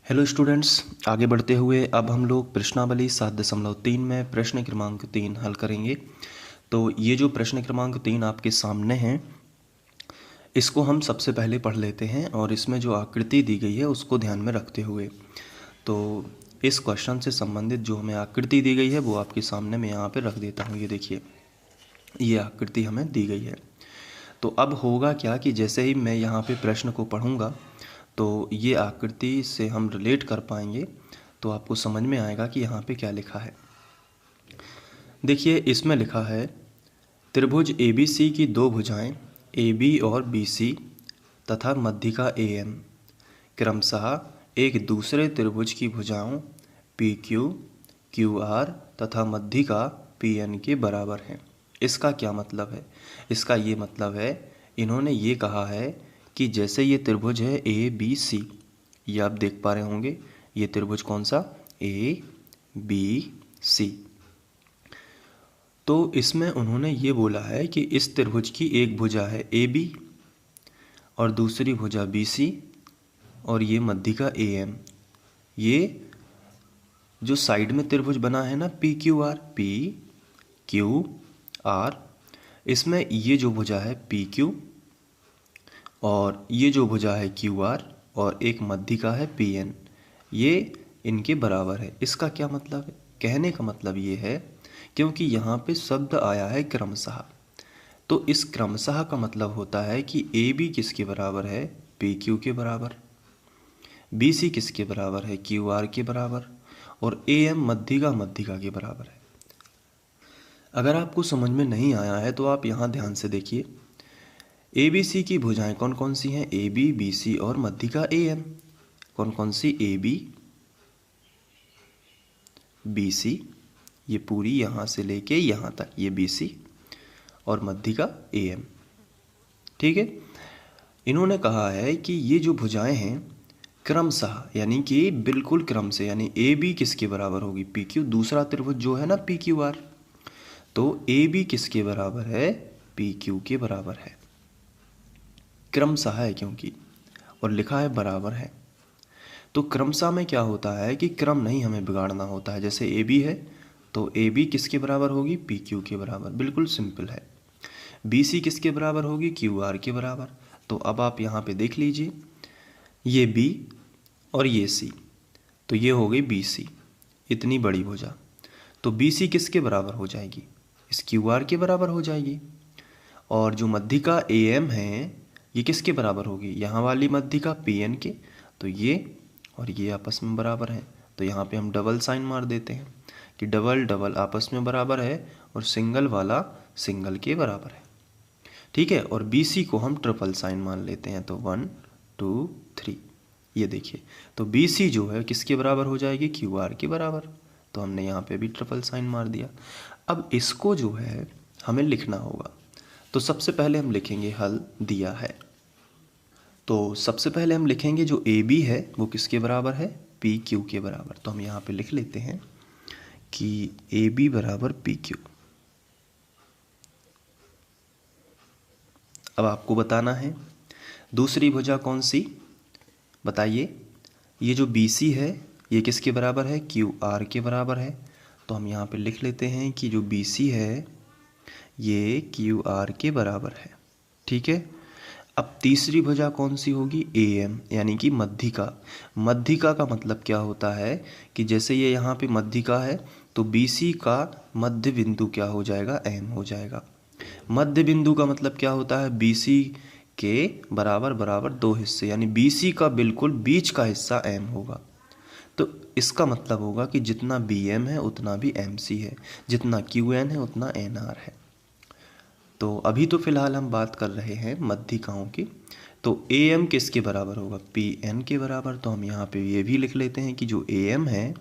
Hello students, आगे बढ़ते हुए अब हम लोग प्रश्नावली 7.3 में प्रश्न क्रमांक 3 हल करेंगे। तो ये जो प्रश्न क्रमांक 3 आपके सामने हैं, इसको हम सबसे पहले पढ़ लेते हैं और इसमें जो आकृति दी गई है उसको ध्यान में रखते हुए तो इस क्वेश्चन से संबंधित जो हमें आकृति दी गई है वो आपके सामने मैं यहाँ पे रख देता हूँ। ये देखिए, ये आकृति हमें दी गई है। तो अब होगा क्या कि जैसे ही मैं यहाँ पे प्रश्न को पढ़ूँगा तो ये आकृति से हम रिलेट कर पाएंगे, तो आपको समझ में आएगा कि यहाँ पे क्या लिखा है। देखिए, इसमें लिखा है त्रिभुज ABC की दो भुजाएं AB और BC तथा मध्यिका AM क्रमशः एक दूसरे त्रिभुज की भुजाओं PQ, QR तथा मध्यिका PN के बराबर हैं। इसका क्या मतलब है? इसका ये मतलब है, इन्होंने ये कहा है कि जैसे ये त्रिभुज है ABC, ये आप देख पा रहे होंगे, ये त्रिभुज कौन सा? ABC। तो इसमें उन्होंने ये बोला है कि इस त्रिभुज की एक भुजा है AB और दूसरी भुजा BC और ये मध्यिका AM। ये जो साइड में त्रिभुज बना है ना PQR, इसमें ये जो भुजा है PQ और ये जो भुजा है QR और एक मध्यिका है PN, ये इनके बराबर है। इसका क्या मतलब है? कहने का मतलब ये है, क्योंकि यहाँ पे शब्द आया है क्रमशः, तो इस क्रमशः का मतलब होता है कि AB किसके बराबर है? PQ के बराबर। BC किसके बराबर है? QR के बराबर। और AM मध्यिका के बराबर है। अगर आपको समझ में नहीं आया है तो आप यहाँ ध्यान से देखिए, ABC की भुजाएं कौन कौन सी हैं? AB, BC और मध्यिका AM। कौन कौन सी? AB, BC, ये पूरी यहाँ से लेके यहाँ तक ये BC और मध्यिका AM। ठीक है, इन्होंने कहा है कि ये जो भुजाएं हैं क्रमशः, यानी कि बिल्कुल क्रम से, यानी AB किसके बराबर होगी? PQ। दूसरा त्रिभुज जो है ना PQR, तो AB किसके बराबर है? PQ के बराबर है। क्रमशः है क्योंकि, और लिखा है बराबर है। तो क्रमशः में क्या होता है कि क्रम नहीं हमें बिगाड़ना होता है। जैसे AB है तो AB किसके बराबर होगी? PQ के बराबर। बिल्कुल सिंपल है। BC किसके बराबर होगी? QR के बराबर। तो अब आप यहाँ पे देख लीजिए, ये B और ये C, तो ये हो गई BC, इतनी बड़ी भुजा। तो BC किसके बराबर हो जाएगी? इस QR के बराबर हो जाएगी। और जो मध्यिका AM है ये किसके बराबर होगी? यहाँ वाली मध्यिका PN के। तो ये और ये आपस में बराबर हैं, तो यहाँ पे हम डबल साइन मार देते हैं कि डबल डबल आपस में बराबर है और सिंगल वाला सिंगल के बराबर है। ठीक है, और BC को हम ट्रिपल साइन मान लेते हैं, तो 1 2 3। ये देखिए, तो BC जो है किसके बराबर हो जाएगी? QR के बराबर। तो हमने यहाँ पे भी ट्रिपल साइन मार दिया। अब इसको जो है हमें लिखना होगा, तो सबसे पहले हम लिखेंगे, हल दिया है तो सबसे पहले हम लिखेंगे जो AB है वो किसके बराबर है? PQ के बराबर। तो हम यहाँ पे लिख लेते हैं कि AB बराबर PQ। अब आपको बताना है दूसरी भुजा कौन सी, बताइए। ये जो BC है ये किसके बराबर है? QR के बराबर है। तो हम यहाँ पे लिख लेते हैं कि जो BC है ये QR के बराबर है। ठीक है, अब तीसरी भुजा कौन सी होगी? AM, यानी कि मध्यिका। मध्यिका का मतलब क्या होता है कि जैसे ये यहाँ पे मध्यिका है तो BC का मध्य बिंदु क्या हो जाएगा? M हो जाएगा। मध्य बिंदु का मतलब क्या होता है? BC के बराबर बराबर दो हिस्से, यानी BC का बिल्कुल बीच का हिस्सा M होगा। तो इसका मतलब होगा कि जितना BM है उतना भी MC है, जितना QN है उतना NR है। तो अभी तो फिलहाल हम बात कर रहे हैं मध्यिकाओं की। तो AM किसके बराबर होगा? PN के बराबर। तो हम यहाँ पे ये भी लिख लेते हैं कि जो AM है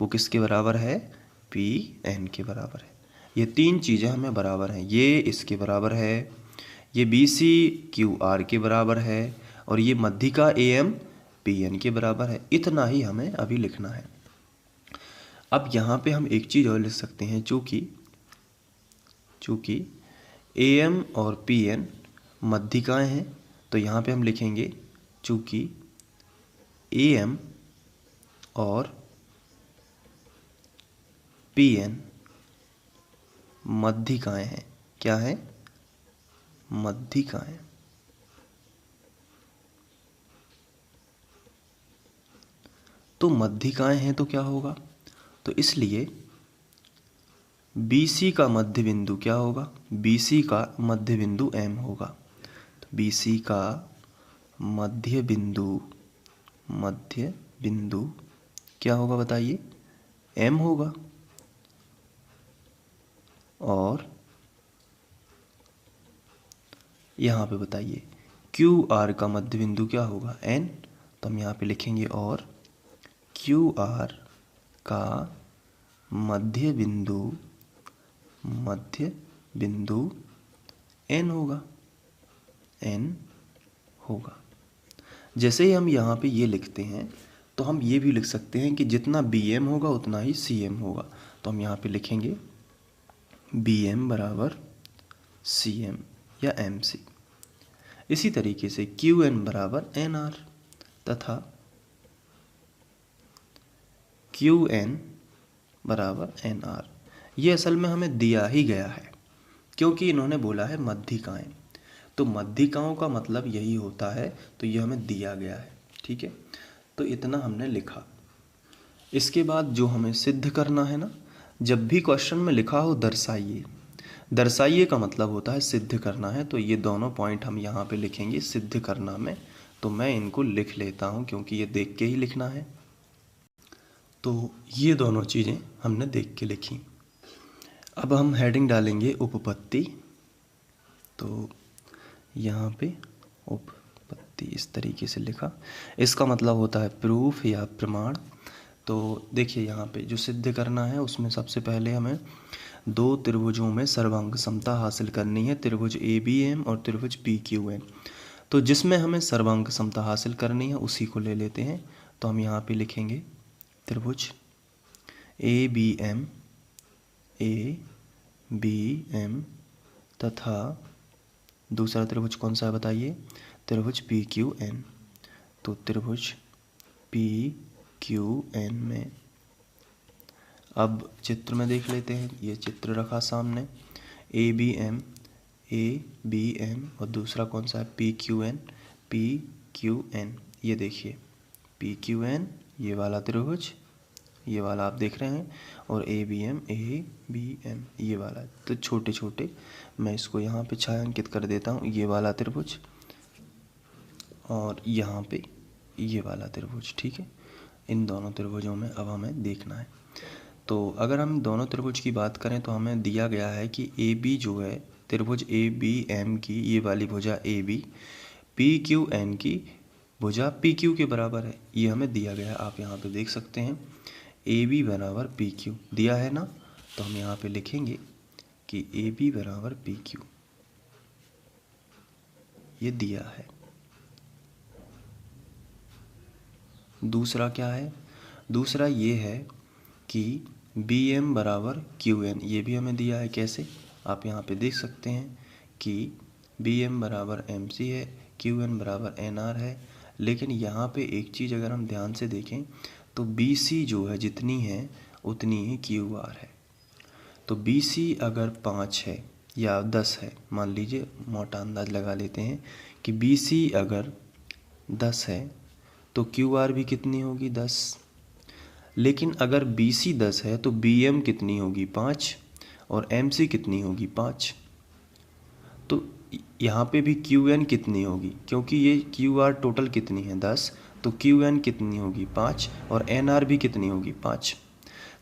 वो किसके बराबर है? PN के बराबर है। ये तीन चीज़ें हमें बराबर हैं, ये इसके बराबर है, ये BC QR के बराबर है और ये मध्यिका AM PN के बराबर है। इतना ही हमें अभी लिखना है। अब यहाँ पे हम एक चीज़ और लिख सकते हैं, चूँकि AM और PN मध्यिकाएं हैं, तो यहाँ पे हम लिखेंगे चूँकि AM और पी एन मध्यिकाएं हैं। क्या है? मध्यिकाएं। तो मध्यिकाएं हैं तो क्या होगा? तो इसलिए BC का मध्य बिंदु क्या होगा? BC का मध्य बिंदु M होगा। तो BC का मध्य बिंदु क्या होगा बताइए? M होगा। और यहाँ पे बताइए QR का मध्य बिंदु क्या होगा? N। तो हम यहाँ पे लिखेंगे और QR का मध्य बिंदु N होगा। जैसे ही हम यहाँ पे ये लिखते हैं तो हम ये भी लिख सकते हैं कि जितना BM होगा उतना ही CM होगा। तो हम यहाँ पे लिखेंगे BM बराबर CM या MC। इसी तरीके से QN बराबर NR तथा QN बराबर NR। ये असल में हमें दिया ही गया है क्योंकि इन्होंने बोला है मध्यिकाएं। तो मध्यिकाओं का मतलब यही होता है, तो ये हमें दिया गया है। ठीक है, तो इतना हमने लिखा। इसके बाद जो हमें सिद्ध करना है ना, जब भी क्वेश्चन में लिखा हो दर्शाइए, दर्शाइए का मतलब होता है सिद्ध करना है। तो ये दोनों पॉइंट हम यहाँ पे लिखेंगे सिद्ध करना में। तो मैं इनको लिख लेता हूँ क्योंकि ये देख के ही लिखना है। तो ये दोनों चीज़ें हमने देख के लिखी। अब हम हेडिंग डालेंगे उपपत्ति। तो यहाँ पे उपपत्ति इस तरीके से लिखा। इसका मतलब होता है प्रूफ या प्रमाण। तो देखिए यहाँ पे जो सिद्ध करना है उसमें सबसे पहले हमें दो त्रिभुजों में सर्वांग समता हासिल करनी है, त्रिभुज ABM और त्रिभुज PQN। तो जिसमें हमें सर्वांग समता हासिल करनी है उसी को ले लेते हैं। तो हम यहाँ पे लिखेंगे त्रिभुज ABM तथा दूसरा त्रिभुज कौन सा है बताइए? त्रिभुज PQN। तो त्रिभुज PQN में अब चित्र में देख लेते हैं। ये चित्र रखा सामने, ABM और दूसरा कौन सा है? PQN। ये देखिए PQN, ये वाला त्रिभुज, ये वाला आप देख रहे हैं, और ABM ये वाला। तो छोटे छोटे मैं इसको यहाँ पे छायांकित कर देता हूँ। ये वाला त्रिभुज और यहाँ पे ये वाला त्रिभुज। ठीक है, इन दोनों त्रिभुजों में अब हमें देखना है। तो अगर हम दोनों त्रिभुज की बात करें तो हमें दिया गया है कि AB जो है त्रिभुज ABM की ये वाली भुजा AB PQN की भुजा PQ के बराबर है। ये हमें दिया गया है, आप यहाँ पे देख सकते हैं AB बराबर PQ दिया है ना। तो हम यहाँ पे लिखेंगे कि AB बराबर PQ, ये दिया है। दूसरा क्या है? दूसरा ये है कि BM बराबर QN, ये भी हमें दिया है। कैसे? आप यहाँ पे देख सकते हैं कि BM बराबर MC है, QN बराबर NR है। लेकिन यहाँ पे एक चीज़ अगर हम ध्यान से देखें तो BC जो है जितनी है उतनी ही QR है। तो BC अगर 5 है या 10 है, मान लीजिए मोटा अंदाज लगा लेते हैं कि BC अगर 10 है तो QR भी कितनी होगी? 10। लेकिन अगर BC 10 है तो BM कितनी होगी? 5। और MC कितनी होगी? 5। तो यहाँ पे भी QN कितनी होगी? क्योंकि ये QR टोटल कितनी है? 10। तो QN कितनी होगी? 5। और NR भी कितनी होगी? 5।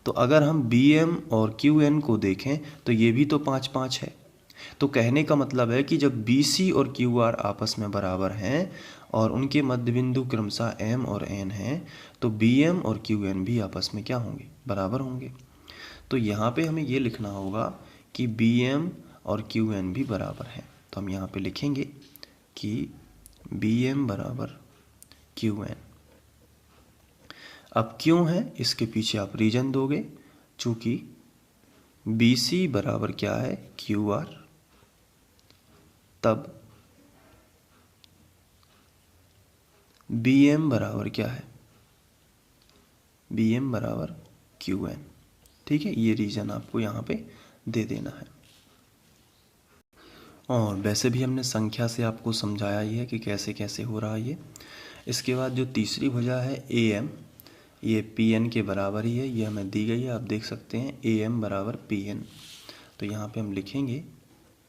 तो अगर हम BM और QN को देखें तो ये भी तो 5 5 है। तो कहने का मतलब है कि जब BC और QR आपस में बराबर हैं और उनके मध्य बिंदु क्रमशः M और N हैं, तो BM और QN भी आपस में क्या होंगे? बराबर होंगे। तो यहाँ पे हमें ये लिखना होगा कि BM और QN भी बराबर हैं। तो हम यहाँ पे लिखेंगे कि BM बराबर QN। अब क्यों है इसके पीछे आप रीजन दोगे, चूंकि BC बराबर क्या है? QR, तब BM बराबर क्या है? बी एम बराबर क्यू एन। ठीक है, ये रीजन आपको यहाँ पे दे देना है। और वैसे भी हमने संख्या से आपको समझाया ही है कि कैसे कैसे हो रहा है ये। इसके बाद जो तीसरी भुजा है ए एम, ये पी एन के बराबर ही है, ये हमें दी गई है, आप देख सकते हैं ए एम बराबर पी एन। तो यहाँ पे हम लिखेंगे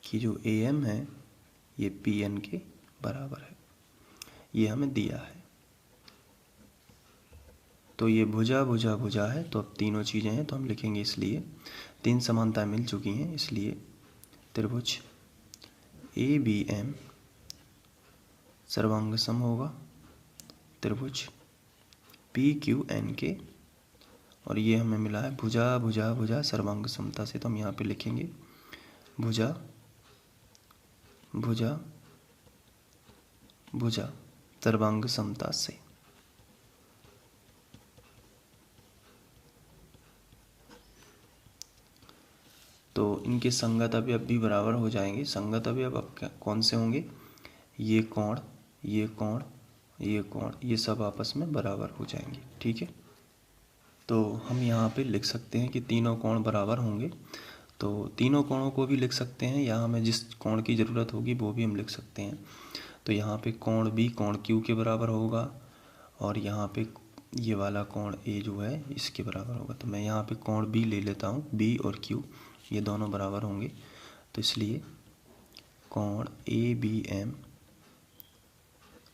कि जो ए एम है ये पी एन के बराबर है, ये हमें दिया है। तो ये भुजा भुजा भुजा है, तो अब तीनों चीज़ें हैं तो हम लिखेंगे, इसलिए तीन समानताएं मिल चुकी हैं, इसलिए त्रिभुज ए बी एम सर्वांग सम होगा त्रिभुज पी क्यू एन के। और ये हमें मिला है भुजा भुजा भुजा सर्वांग समता से, तो हम यहाँ पे लिखेंगे भुजा भुजा भुजा सर्वांग समता से। तो इनके संगत अवयव भी बराबर हो जाएंगे। संगत अवयव अब कौन से होंगे, ये कोण, ये कोण, ये कोण, ये सब आपस में बराबर हो जाएंगे। ठीक है, तो हम यहाँ पे लिख सकते हैं कि तीनों कोण बराबर होंगे। तो तीनों कोणों को भी लिख सकते हैं, या हमें जिस कोण की ज़रूरत होगी वो भी हम लिख सकते हैं। तो यहाँ पे कोण बी कोण क्यू के बराबर होगा, और यहाँ पे ये वाला कोण ए जो है इसके बराबर होगा। तो मैं यहाँ पे कोण बी ले लेता हूँ, बी और क्यू ये दोनों बराबर होंगे, तो इसलिए कोण ए बी एम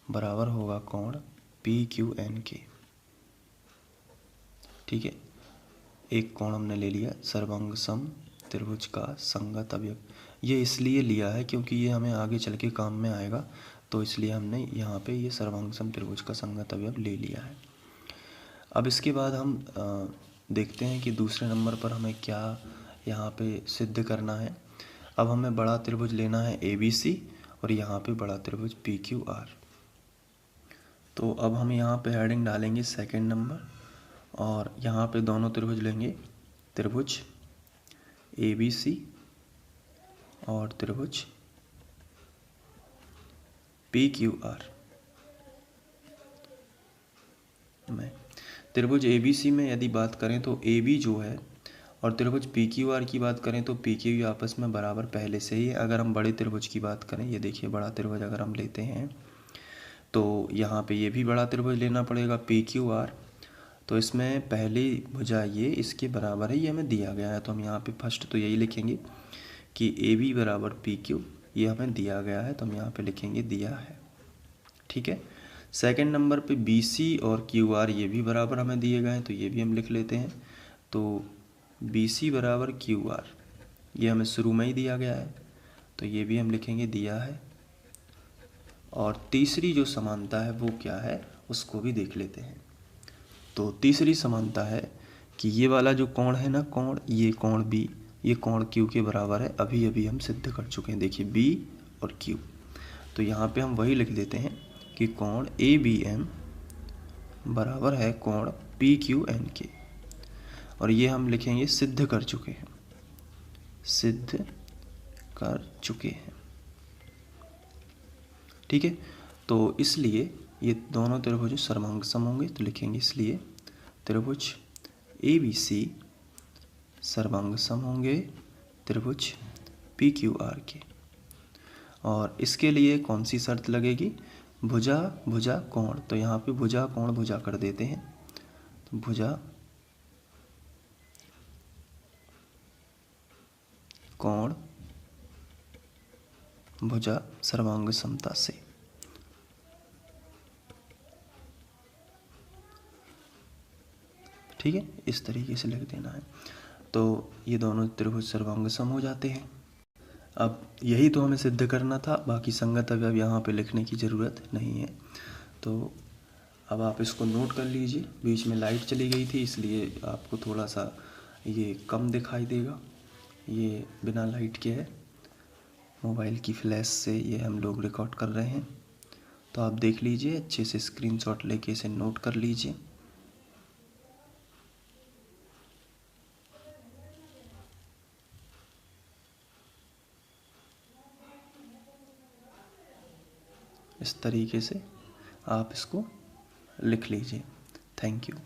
बराबर होगा कोण पी क्यू एन के। ठीक है, एक कोण हमने ले लिया, सर्वांग सम त्रिभुज का संगत अवयव। ये इसलिए लिया है क्योंकि ये हमें आगे चल के काम में आएगा, तो इसलिए हमने यहाँ पे ये सर्वांग सम त्रिभुज का संगत अवयव ले लिया है। अब इसके बाद हम देखते हैं कि दूसरे नंबर पर हमें क्या यहाँ पे सिद्ध करना है। अब हमें बड़ा त्रिभुज लेना है ए बी सी, और यहाँ पे बड़ा त्रिभुज पी क्यू आर। तो अब हम यहाँ पे हेडिंग डालेंगे सेकंड नंबर, और यहाँ पे दोनों त्रिभुज लेंगे, त्रिभुज ए बी सी और त्रिभुज पी क्यू आर में। त्रिभुज ए बी सी में यदि बात करें तो ए बी जो है, और त्रिभुज पी क्यू आर की बात करें तो पी क्यू आपस में बराबर पहले से ही है। अगर हम बड़े त्रिभुज की बात करें, ये देखिए बड़ा त्रिभुज अगर हम लेते हैं तो यहाँ पे ये भी बड़ा त्रिभुज लेना पड़ेगा पी क्यू आर। तो इसमें पहली भुजा ये इसके बराबर है, ये हमें दिया गया है, तो हम यहाँ पे फर्स्ट तो यही लिखेंगे कि ए बी बराबर पी क्यू, ये हमें दिया गया है, तो हम यहाँ पे लिखेंगे दिया है। ठीक है, सेकंड नंबर पे बी सी और क्यू आर ये भी बराबर हमें दिए गए हैं, तो ये भी हम लिख लेते हैं। तो बी सी बराबर क्यू आर ये हमें शुरू में ही दिया गया है, तो ये भी हम लिखेंगे दिया है। और तीसरी जो समानता है वो क्या है उसको भी देख लेते हैं। तो तीसरी समानता है कि ये वाला जो कोण है ना, कोण, ये कोण बी ये कोण क्यू के बराबर है। अभी अभी हम सिद्ध कर चुके हैं, देखिए बी और क्यू। तो यहाँ पे हम वही लिख देते हैं कि कोण ए बी एम बराबर है कोण पी क्यू एन के, और ये हम लिखेंगे सिद्ध कर चुके हैं, सिद्ध कर चुके हैं। ठीक है, तो इसलिए ये दोनों त्रिभुज सर्वांग सम होंगे, तो लिखेंगे इसलिए त्रिभुज ए बी सी सर्वांग सम होंगे त्रिभुज पी क्यू आर के। और इसके लिए कौन सी शर्त लगेगी, भुजा भुजा कोण। तो यहाँ पे भुजा कोण भुजा कर देते हैं, तो भुजा कोण भुजा सर्वांग समता से। ठीक है, इस तरीके से लिख देना है, तो ये दोनों त्रिभुज सर्वांग सम हो जाते हैं। अब यही तो हमें सिद्ध करना था, बाकी संगत अवयव यहाँ पे लिखने की ज़रूरत नहीं है। तो अब आप इसको नोट कर लीजिए। बीच में लाइट चली गई थी इसलिए आपको थोड़ा सा ये कम दिखाई देगा, ये बिना लाइट के है, मोबाइल की फ्लैश से ये हम लोग रिकॉर्ड कर रहे हैं। तो आप देख लीजिए, अच्छे से स्क्रीनशॉट लेके इसे नोट कर लीजिए। इस तरीके से आप इसको लिख लीजिए। Thank you.